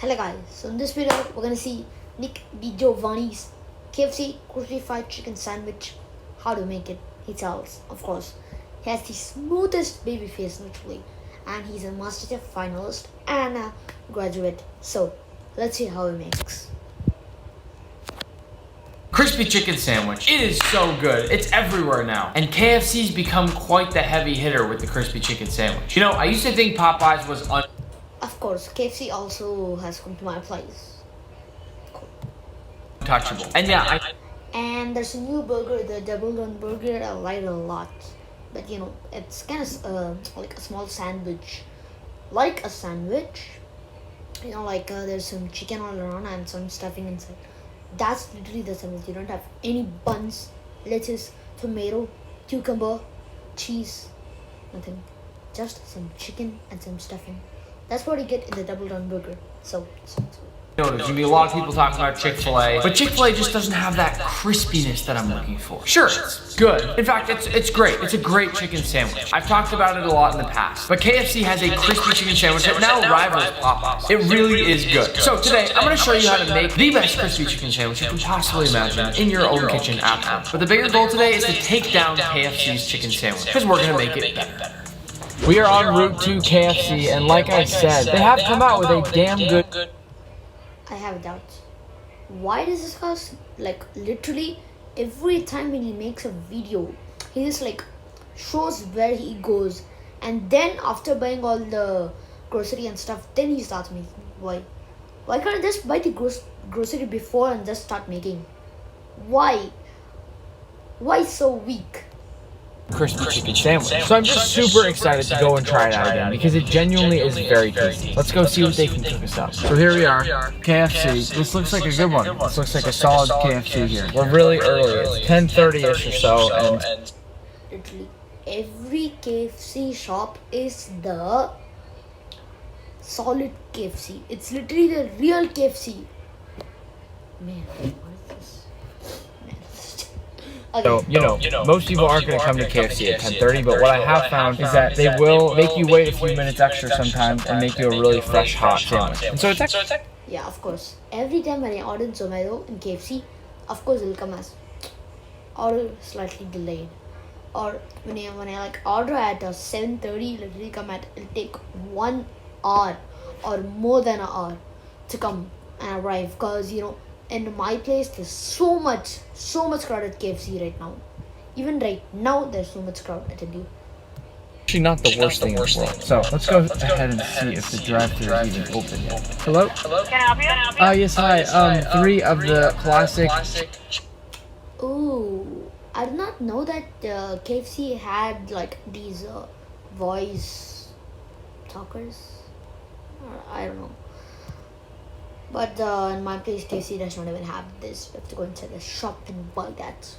Hello guys, so in this video we're gonna see Nick Digiovanni's KFC crispy fried chicken sandwich. How to make it, he tells. Of course, he has the smoothest baby face literally, and he's a MasterChef finalist and a graduate. So let's see how he makes. Crispy chicken sandwich. It is so good. It's everywhere now. And KFC's become quite the heavy hitter with the crispy chicken sandwich. You know, I used to think Popeyes was Of course, KFC also has come to my place. untouchable. And yeah, And there's a new burger, the double done burger. I like it a lot, but you know, it's kind of like a small sandwich, like a sandwich. You know, like there's some chicken all around and some stuffing inside. That's literally the sandwich. You don't have any buns, lettuce, tomato, cucumber, cheese, nothing. Just some chicken and some stuffing. That's what you get in the double done burger. So there's gonna be a lot of people talking about Chick-fil-A, but Chick-fil-A just doesn't have that crispiness that I'm looking for. Sure, it's good. In fact, it's great. It's a great chicken sandwich. I've talked about it a lot in the past, but KFC has a crispy chicken sandwich that now rivals Popeyes. It really is good. So today, I'm gonna show you how to make the best crispy chicken sandwich you can possibly imagine in your own kitchen at home. But the bigger goal today is to take down KFC's chicken sandwich, because we're gonna make it better. We are en route to KFC, and like I said, they have come out with a damn good... I have a doubt. Why does this house, like, literally every time when he makes a video, he just like shows where he goes, and then after buying all the grocery and stuff, then he starts making. Why can't I just buy the grocery before and just start making? Why so weak? crispy chicken sandwich. So I'm just super excited to go and try it out again because it genuinely is very tasty. Let's go see what they can cook us up. So here we are, KFC. This looks like a good one. This looks like a solid KFC here. We're really early. It's 10:30ish or so, and literally every KFC shop is the solid KFC. It's literally the real KFC. Man, what is this? Okay. so, you know, most people aren't going to come to KFC at 10:30, but what I have found is that they will make you wait a few minutes extra sometimes and make you a really fresh, hot sandwich. And so it's yeah, of course. Every time when I order Zomato in KFC, of course it will come as order slightly delayed. Or when I like order at 7:30, literally it'll take 1 hour or more than an hour to come and arrive. Cause you know, in my place there's so much crowded KFC right now. Even right now there's so much crowd, I tell you. actually not the worst thing in the world. So let's go ahead and see if the drive-thru is even open yet. Hello? Can I help you? Yes, hi. 3 of the classic. Ooh, I did not know that KFC had like these voice talkers. I don't know. But in my place, KFC does not even have this. We have to go inside the shop and buy that.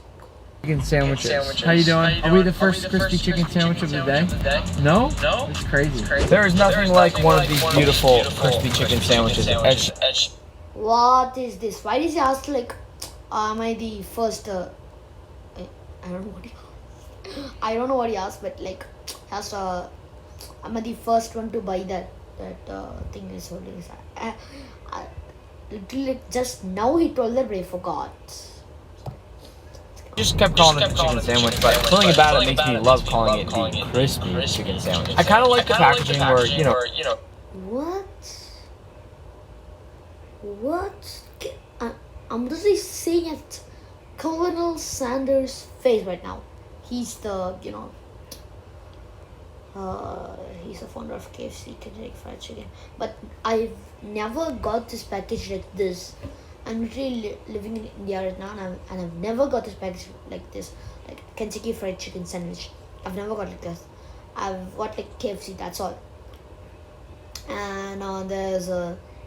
Chicken sandwiches. How you doing? Are we the first crispy chicken sandwich of the day? No? It's crazy. There is nothing like one of these beautiful crispy chicken sandwiches. What is this? Why does he ask like, am I the first? I don't know what he asked. I don't know what he asked, but like, has am I the first one to buy that thing is holding? Literally just now he told that, but I forgot. Just kept calling it the chicken sandwich, but something about it makes me love calling it the crispy chicken sandwich. I kind of like the packaging where, you know... What? I'm literally saying it. Colonel Sanders' face right now. He's the, you know, he's the founder of KFC, Kentucky Fried Chicken. But I've never got this package like this. I'm literally living in India right now, and I've never got this package like this, like Kentucky Fried Chicken sandwich. I've never got like this. I've got like KFC, that's all. And there's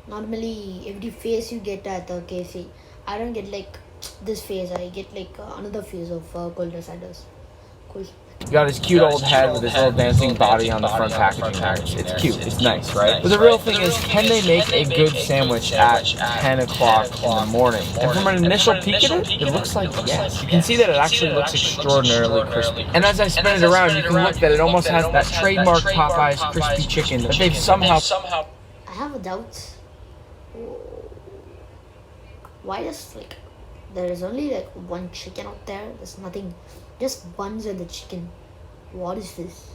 normally every face you get at the KFC. I don't get like this face. I get like another face of Colonel Sanders. Cool. You got his cute old head with his little dancing body on the front packaging there. It's cute, it's nice, right? But the real thing is, can they make a good sandwich at 10 o'clock in the morning? And from an initial peek at it, it looks like yes. You can see that it actually looks extraordinarily crispy. And as I spin it around, you can look that it almost has that trademark Popeyes crispy chicken that they've somehow... I have a doubt. Why is like there is only like one chicken out there? There's nothing, just buns and the chicken. What is this?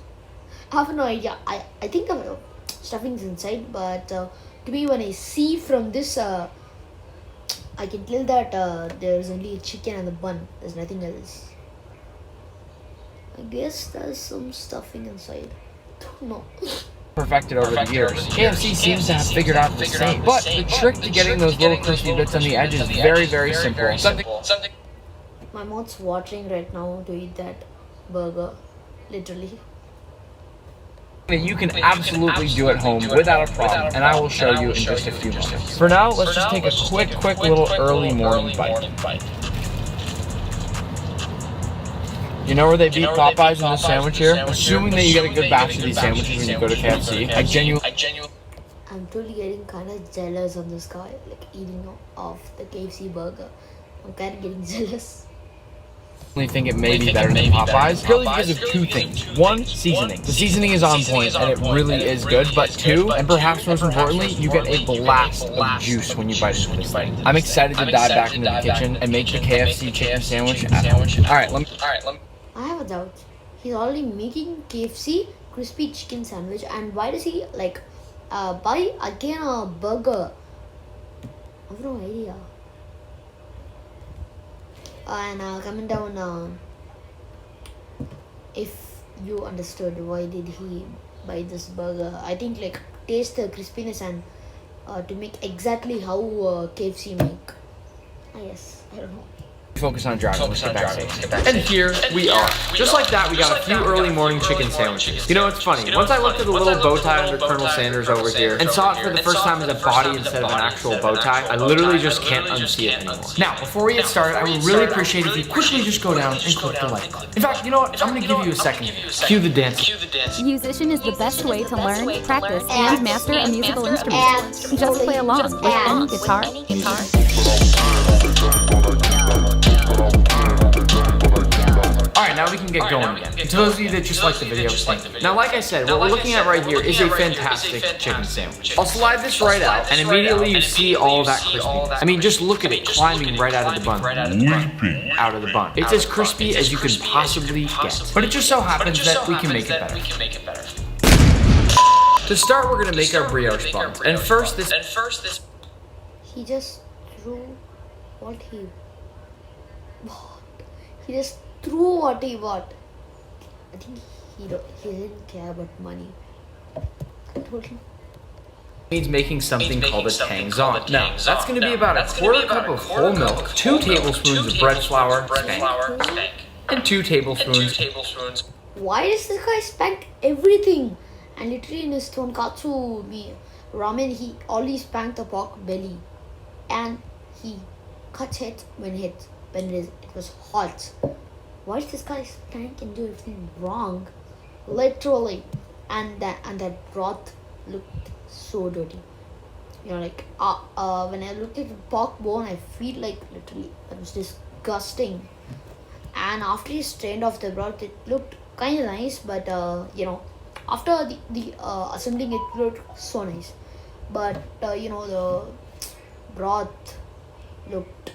I have no idea. I think stuffing's inside, but to me when I see from this, I can tell that there's only a chicken and a bun. There's nothing else. I guess there's some stuffing inside. Don't know. Perfected over the years. KFC seems to have figured out the same. But the trick to getting those little crispy bits on the edge is very, very simple. My mouth's watering right now to eat that burger. Literally. You can absolutely do at home without a problem, and I will show you in just a few moments. For now, let's just take a quick little early morning bite. You know where they beat Popeyes in this sandwich here? Assuming that you get a good batch of these sandwiches when you go to KFC, I'm totally getting kind of jealous of this guy, like eating off the KFC burger. I'm kind of getting jealous. I think it may be better than Popeyes, purely because of two things. One, seasoning. The seasoning is on point, and it really is good. But two, and perhaps most importantly, you get a blast of juice when you bite into this thing. I'm excited to dive back into the kitchen and make the KFC chicken sandwich at home. Alright, let me... I have a doubt. He's already making KFC crispy chicken sandwich, and why does he like buy again a burger? I have no idea. And comment down if you understood why did he buy this burger. I think like taste the crispiness and to make exactly how KFC make. Yes, I don't know. Focus on driving. Let's get back to it. And here we are. Just like that, we got a few early morning chicken sandwiches. You know, it's funny. Once I looked at the little bow tie under Colonel Sanders over here and saw it for the first time as a body instead of an actual bow tie, I literally just can't unsee it anymore. Now, before we get started, I would really appreciate if you quickly just go down and click the like button. In fact, you know what? I'm going to give you a second. Cue the dance. Musician is the best way to learn, practice, and master a musical instrument. Just play along with any guitar. Alright, now we can get going again. To those of you that just like the video, thank you. Now, like I said, what we're looking at right here is a fantastic chicken sandwich. I'll slide this right out, and immediately you see all of that crispiness. I mean, just look at it climbing right out of the bun. Leaping out of the bun. It's as crispy as you can possibly get. But it just so happens that we can make it better. To start, we're going to make our brioche buns. And first, this... He just threw what he bought. He just threw what he bought. I think he didn't care about money. I told him. Means making something called a tangzon. Now, that's going to be about a quarter cup of whole milk, 2 tablespoons of bread flour, spank, and 2 tablespoons. Why does this guy spank everything? And literally in his tonkatsu ramen, he only spanked the pork belly, and he cuts it when it was hot. Why does this guy spank and do everything wrong? Literally, and that broth looked so dirty. You know, like when I looked at the pork bone, I feel like literally it was disgusting. And after he strained off the broth, it looked kind of nice, but you know, after the assembling, it looked so nice. But you know, the broth looked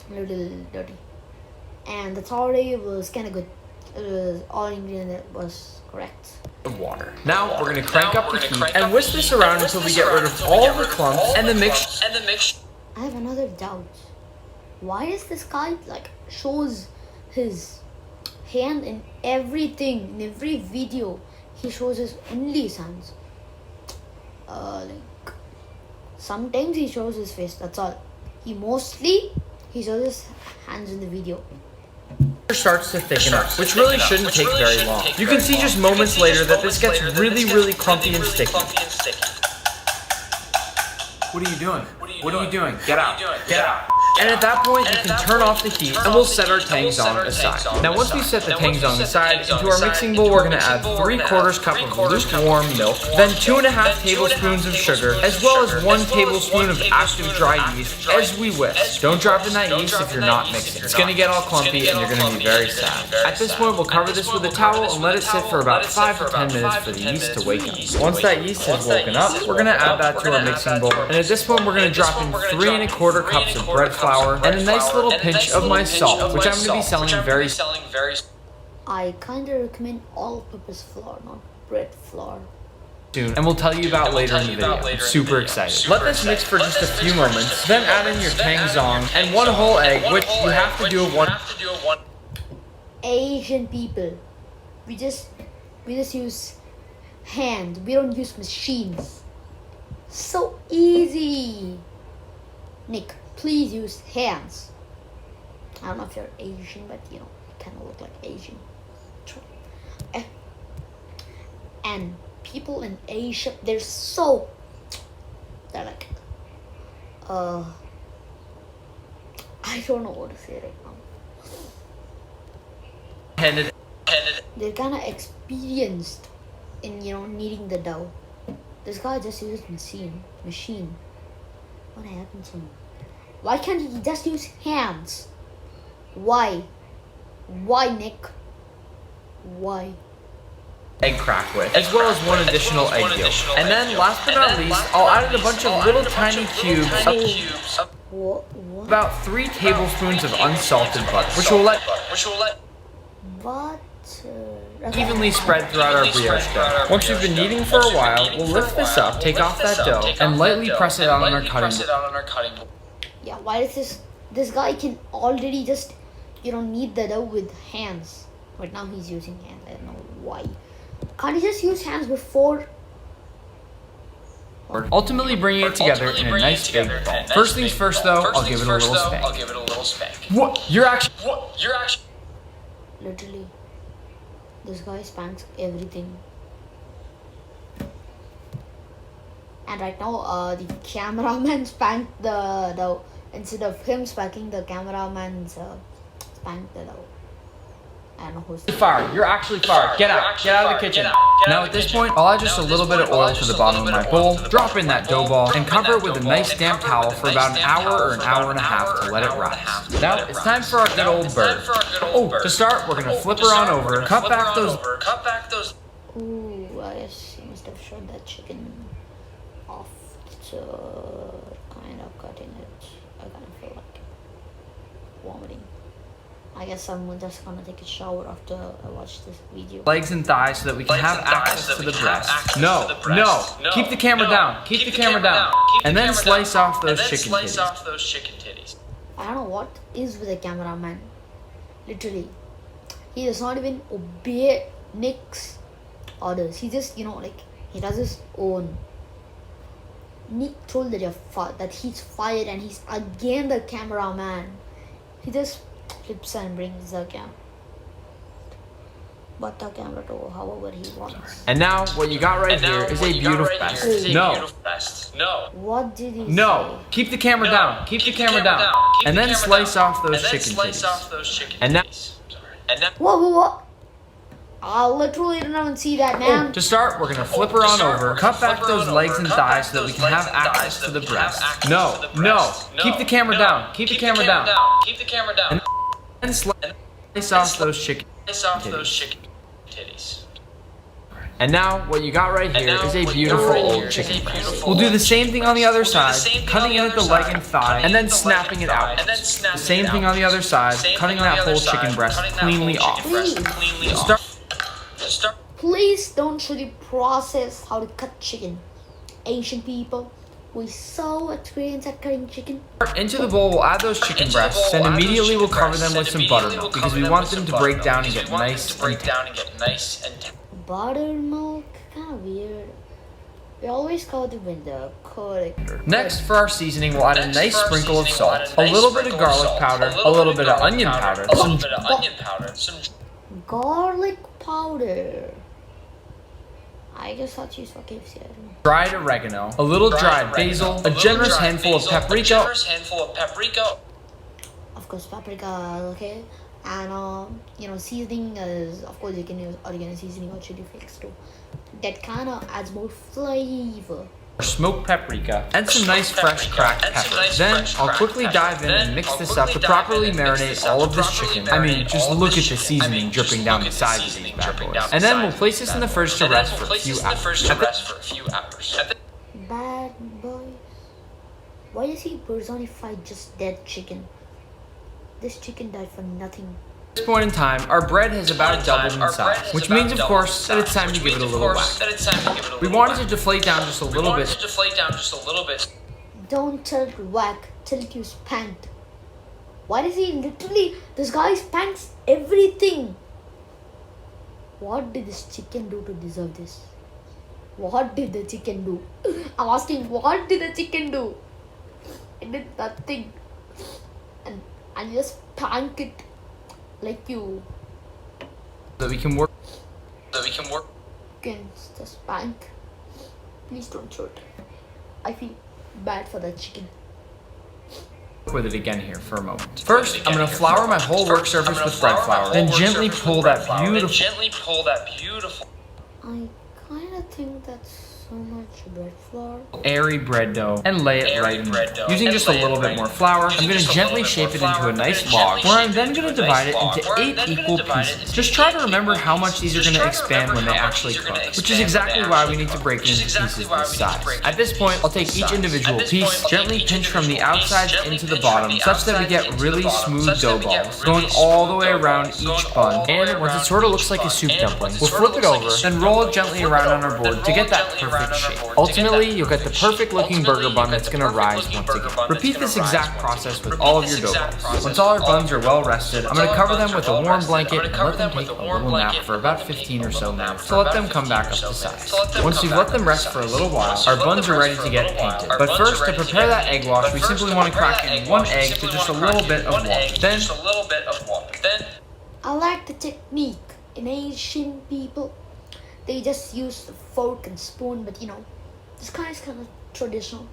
a little dirty, and the tauri was kind of good. It was all ingredient was correct. Water. Now we're gonna crank up the heat and whisk this around until we get rid of all the clumps and the mix. I have another doubt. Why is this guy like shows his hand in everything, in every video? He shows his only hands. Like sometimes he shows his face. That's all. He shows his hands in the video. Starts to thicken up, which really shouldn't take very long. You can see just moments later that this gets really clumpy and sticky. What are you doing? What are you doing? Get out. Get out. And at that point, you can turn off the heat and we'll set our tangzong aside. Now once we set the tangzong aside, into our mixing bowl we're going to add 3/4 cup of lukewarm milk, then 2.5 tablespoons of sugar, as well as 1 tablespoon of active dry yeast as we whisk. Don't drop in that yeast if you're not mixing. It's going to get all clumpy and you're going to be very sad. At this point, we'll cover this with a towel and let it sit for about 5 to 10 minutes for the yeast to wake up. Once that yeast has woken up, we're going to add that to our mixing bowl, and at this point we're going to drop in 3¼ cups of bread flour and a nice little pinch of my salt, which I'm going to be selling very I kinda recommend all-purpose flour, not bread flour. soon, and we'll tell you about later in the video. I'm super excited. Let this mix for just a few moments, then add in your tangzong and 1 whole egg, which you have to do at one. Asian people, we just use hands. We don't use machines. So easy. Nick, please use hands. I don't know if you're Asian, but you know, you kind of look like Asian. And people in Asia, they're like, I don't know what to say right now. They're kind of experienced in, you know, kneading the dough. This guy just used machine. What happened to him? Why can't he just use hands? Why, Nick? Why? Egg crack with, as well as 1 additional egg yolk. And then, last but not least, I'll add in a bunch of little tiny cubes of What? about 3 tablespoons of unsalted butter, which will let evenly spread throughout our brioche dough. Once we've been kneading for a while, we'll lift this up, take off that dough, and lightly press it out on our cutting board. Yeah, why is this guy can already just, you know, knead the dough with hands. But now he's using hands. I don't know why. Can't he just use hands before? Ultimately bringing it together in a nice big ball. First things first though, I'll give it a little spank. What? You're actually... Literally, this guy spanks everything. And right now, the cameraman spanked the dough. Instead of him spanking, the cameraman spanked the dough. I don't know who's fired. You're actually fired. Get out of the kitchen. Now at this point, I'll add just a little bit of oil to the bottom of my bowl, drop in that dough ball, and cover it with a nice damp towel for about an hour or an hour and a half to let it rise. Now it's time for our good old bird. Oh, to start, we're gonna flip her on over, cut back those. Ooh, I guess you must have showed that chicken off to kind of cutting it. I kind of feel like vomiting. I guess I'm just gonna take a shower after I watch this video. Legs and thighs so that we can have access to the breast. No, keep the camera down. Keep the camera down. And then slice off those chicken titties. I don't know what is with the cameraman. Literally, he does not even obey Nick's orders. He just, you know, like, he does his own. Nick told that he's fired and he's again the cameraman. He just flips and brings the camera to however he wants. And now what you got right here is a beautiful breast. No. What did he say? No. Keep the camera down. Keep the camera down. And then slice off those chicken titties. And now. Whoa. I literally didn't even see that, man. To start, we're gonna flip her on over, cut back those legs and thighs so that we can have access to the breast. No. Keep the camera down. Keep the camera down. And slice off those chicken titties. And now, what you got right here is a beautiful old chicken breast. We'll do the same thing on the other side, cutting in at the leg and thigh, and then snapping it out. The same thing on the other side, cutting that whole chicken breast cleanly off. Please don't really process how to cut chicken. Asian people, we're so experienced at cutting chicken. Into the bowl, we'll add those chicken breasts, and immediately we'll cover them with some buttermilk because we want them to break down and get nice and tender. Buttermilk? Kind of weird. We always cover them with the curd. Next, for our seasoning, we'll add a nice sprinkle of salt, a little bit of garlic powder, a little bit of onion powder, some garlic powder. I guess I'll choose for KFC. I don't know. Dried oregano, a little dried basil, a generous handful of paprika, course paprika, okay, and you know, seasoning is, of course you can use oregano seasoning or chili flakes too. That kind of adds more flavor. Smoked paprika, and some nice fresh cracked pepper. Then I'll quickly dive in and mix this up to properly marinate all of this chicken. I mean, just look at the seasoning dripping down the sides of these bad boys. And then we'll place this in the fridge to rest for a few hours. Bad boys. Why does he personify just dead chicken? This chicken died for nothing. At this point in time, our bread has about doubled in size, which means, of course, that it's time to give it a little whack. We want it to deflate down just a little bit. Don't tilt whack, tilt you spanked. Why does he literally, this guy spanks everything. What did this chicken do to deserve this? What did the chicken do? I'm asking, what did the chicken do? It did nothing. And just spank it like you. So we can work. Against the spank. Please don't shoot. I feel bad for the chicken. With it again here for a moment. First, I'm going to flour my whole work surface with bread flour, then gently pull that beautiful. I kind of think that's so much bread flour. Airy bread dough and lay it right in there. Using just a little bit more flour, I'm going to gently shape it into a nice log, where I'm then going to divide it into 8 equal pieces. Just try to remember how much these are going to expand when they actually cook, which is exactly why we need to break it into pieces this size. At this point, I'll take each individual piece, gently pinch from the outside into the bottom, such that we get really smooth dough balls, going all the way around each bun. And once it sort of looks like a soup dumpling, we'll flip it over, then roll it gently around on our board to get that perfect shape. Ultimately, you'll get the perfect looking burger bun that's going to rise once again. Repeat this exact process with all of your dough balls. Once all our buns are well rested, I'm going to cover them with a warm blanket and let them take a little nap for about 15 or so minutes to let them come back up to size. Once you've let them rest for a little while, our buns are ready to get painted. But first, to prepare that egg wash, we simply want to crack in 1 egg to just a little bit of water. Then I like the technique. In Asian people, they just use the fork and spoon, but you know, this guy is kind of traditional.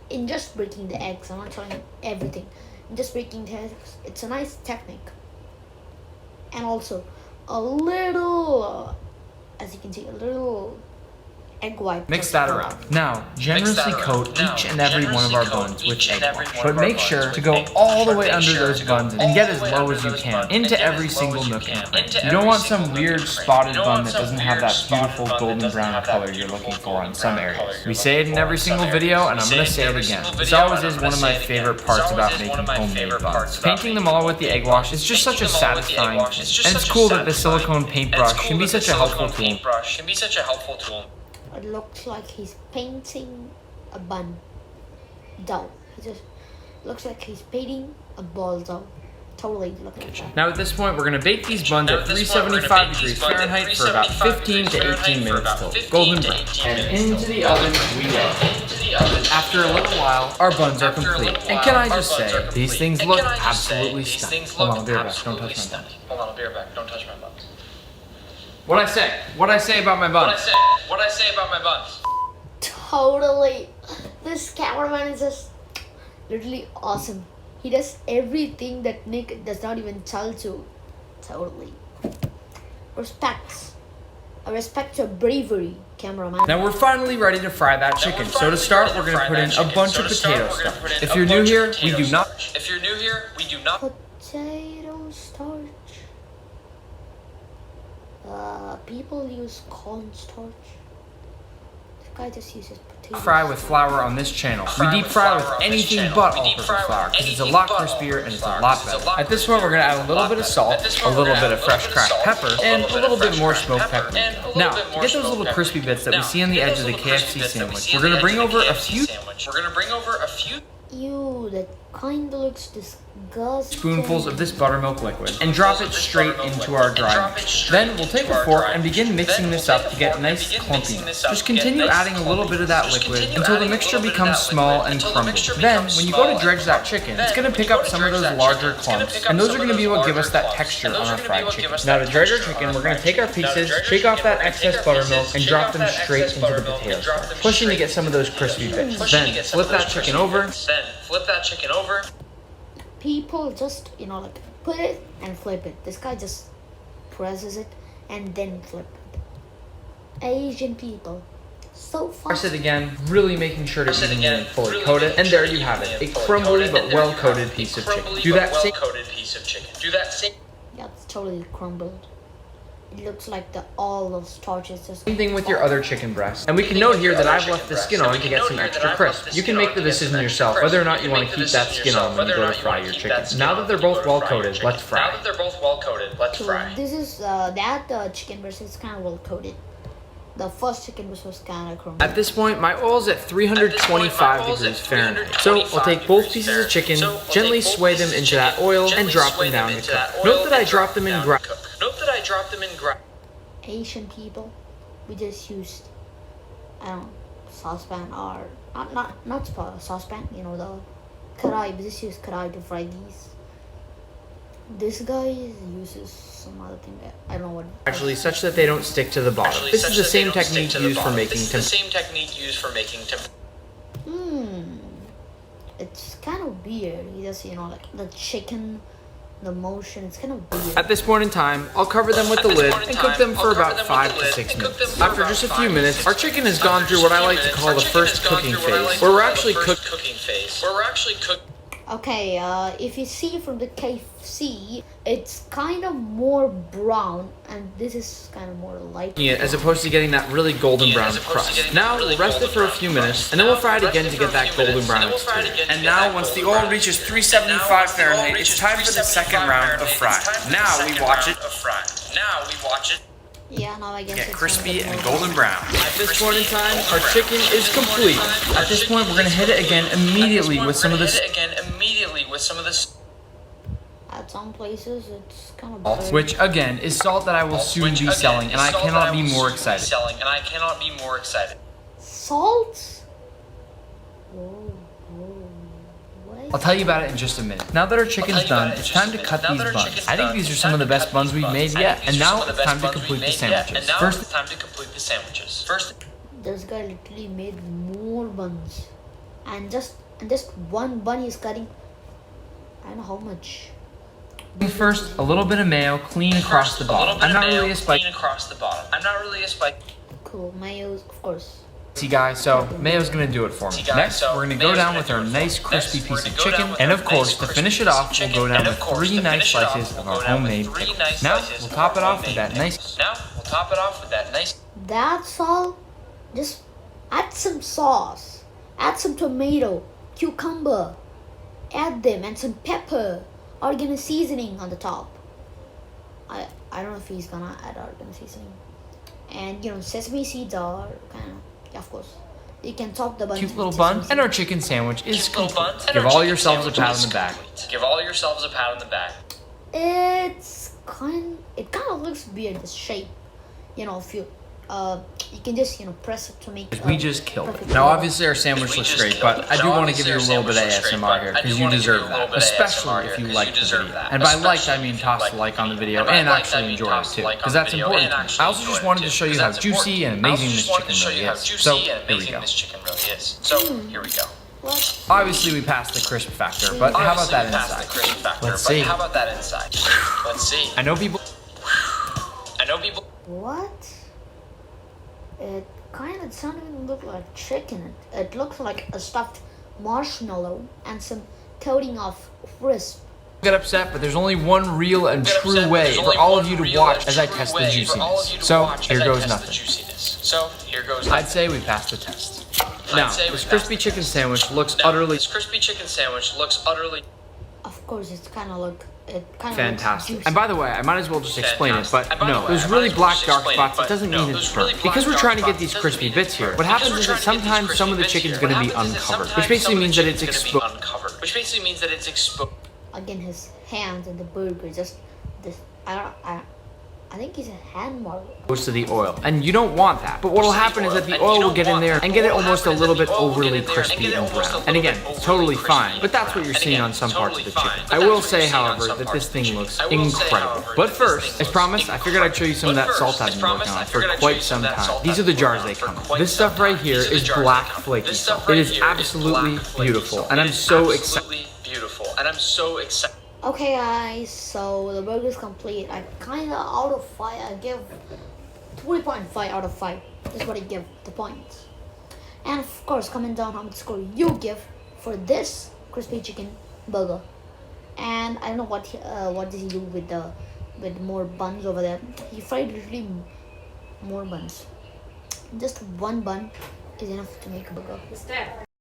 In just breaking the eggs, I'm not telling you everything. In just breaking the eggs, it's a nice technique. And also, a little, as you can see, a little egg white. Mix that around. Now, generously coat each and every one of our buns with egg wash, but make sure to go all the way under those buns and get as low as you can into every single nook and cranny. You don't want some weird spotted bun that doesn't have that beautiful golden brown color you're looking for in some areas. We say it in every single video, and I'm going to say it again. This always is one of my favorite parts about making homemade buns. Painting them all with the egg wash is just such a satisfying thing, and it's cool that the silicone paintbrush can be such a helpful tool. It looks like he's painting a bun dough. He just looks like he's painting a ball dough. Totally look at that. Now at this point, we're going to bake these buns at 375 degrees Fahrenheit for about 15 to 18 minutes till golden brown. And into the oven we go. After a little while, our buns are complete. And can I just say, these things look absolutely stunning. Hold on, I'll be right back. Don't touch my buns. What'd I say about my buns? Totally. This cameraman is just literally awesome. He does everything that Nick does not even tell to. Totally. I respect your bravery, cameraman. Now we're finally ready to fry that chicken. So to start, we're gonna put in a bunch of potato starch. If you're new here, we do not. Potato starch. People use cornstarch. This guy just uses potato. Fry with flour on this channel. We deep fry with anything but all-purpose flour because it's a lot crispier and it's a lot better. At this point, we're gonna add a little bit of salt, a little bit of fresh cracked pepper, and a little bit more smoked paprika. Now, to get those little crispy bits that we see on the edge of the KFC sandwich, we're gonna bring over a few. Ew, that kinda looks disgusting. Spoonfuls of this buttermilk liquid and drop it straight into our dry mixture. Then we'll take a fork and begin mixing this up to get nice clumpiness. Just continue adding a little bit of that liquid until the mixture becomes small and crumbled. Then, when you go to dredge that chicken, it's going to pick up some of those larger clumps, and those are going to be what give us that texture on our fried chicken. Now to dredge our chicken, we're going to take our pieces, shake off that excess buttermilk, and drop them straight into the potato starch, pushing to get some of those crispy bits. Then, flip that chicken over. people just, like put it and flip it. This guy just presses it and then flip it. Asian people. So fun. Press it again, really making sure to evenly fully coat it. And there you have it, a crumbly but well-coated piece of chicken. Do that same. Yeah, it's totally crumbled. It looks like all the starches just. Same thing with your other chicken breast. And we can note here that I've left the skin on to get some extra crisp. You can make the decision yourself whether or not you want to keep that skin on when you go to fry your chicken. Now that they're both well coated, let's fry. So this is that chicken breast is kind of well coated. The first chicken breast was kind of crumbled. At this point, my oil's at 325 degrees Fahrenheit. So I'll take both pieces of chicken, gently sway them into that oil, and drop them down to cook. Note that I drop them in Asian people, we just used, saucepan or not saucepan. The karai. We just use karai to fry these. This guy uses some other thing. I don't know what. Actually, such that they don't stick to the bottom. This is the same technique used for making It's kind of weird. He just, like the chicken, the motion. It's kind of weird. At this point in time, I'll cover them with the lid and cook them for about 5 to 6 minutes. After just a few minutes, our chicken has gone through what I like to call the first cooking phase, where we're actually cooking. Okay, if you see from the KFC, it's kind of more brown, and this is kind of more light. Yeah, as opposed to getting that really golden brown crust. Now we'll rest it for a few minutes, and then we'll fry it again to get that golden brown exterior. And now, once the oil reaches 375 Fahrenheit, it's time for the second round of frying. Now we watch it. Yeah, now I guess Get it's crispy more and golden brown. At this point in time, our chicken is complete. At this point, we're gonna hit it again immediately with some of this. At some places, it's kind of burnt. Which again is salt that I will soon be selling, and I cannot be more excited. Salt? Whoa, what? I'll tell you about it in just a minute. Now that our chicken's done, it's time to cut these buns. I think these are some of the best buns we've made yet, and now it's time to complete the sandwiches. First, This guy literally made more buns, and just one bun he's cutting. I don't know how much. first, a little bit of mayo clean across the bottom. I'm not really a spicy Cool, mayos, of course. guy, so mayo's gonna do it for me. Next, we're gonna go down with our nice crispy piece of chicken, and of course, to finish it off, we'll go down with 3 nice slices of our homemade pickle. Now, we'll top it off with that nice. That's all. Just add some sauce, add some tomato, cucumber, add them, and some pepper, oregano seasoning on the top. I don't know if he's gonna add oregano seasoning, and sesame seeds are kind of. Of course, you can top the bun. Cute little bun, and our chicken sandwich is complete. Give all yourselves a pat on the back. It kind of looks weird, the shape. If you can just press it to make. We just killed it. Now, obviously, our sandwich looks great, but I do want to give you a little bit of ASMR here because you deserve that, especially if you like the video. And by liked, I mean toss a like on the video and actually enjoy it too, because that's important to me. I also just wanted to show you how juicy and amazing this chicken really is. So here we go. What? Obviously, we passed the crisp factor, but how about that inside? Let's see. I know people. What? It doesn't even look like chicken. It looks like a stuffed marshmallow and some coating of crisp. Get upset, but there's only one real and true way for all of you to watch as I test the juiciness. So here goes nothing. I'd say we passed the test. Now, this crispy chicken sandwich looks utterly. Of course, it kind of Fantastic. And by the way, I might as well just explain it, but no, those really black dark spots, it doesn't mean it's burnt. Because we're trying to get these crispy bits here, what happens is that sometimes some of the chicken's gonna be uncovered, which basically means that it's exposed. Again, his hands and the burger, just this. I think he's a hand model. Goes to the oil, and you don't want that. But what'll happen is that the oil will get in there and get it almost a little bit overly crispy and brown. And again, it's totally fine, but that's what you're seeing on some parts of the chicken. I will say, however, that this thing looks incredible. But first, as promised, I figured I'd show you some of that salt I've been working on for quite some time. These are the jars they come in. This stuff right here is black flaky salt. It is absolutely beautiful, and I'm so excited. I'm so excited. Okay guys, so the burger is complete. I kinda out of 5, I give 3.5 out of 5. That's what I give the points. And of course, comment down how much score you give for this crispy chicken burger. And I don't know what does he do with more buns over there. He fried literally more buns. Just one bun is enough to make a burger.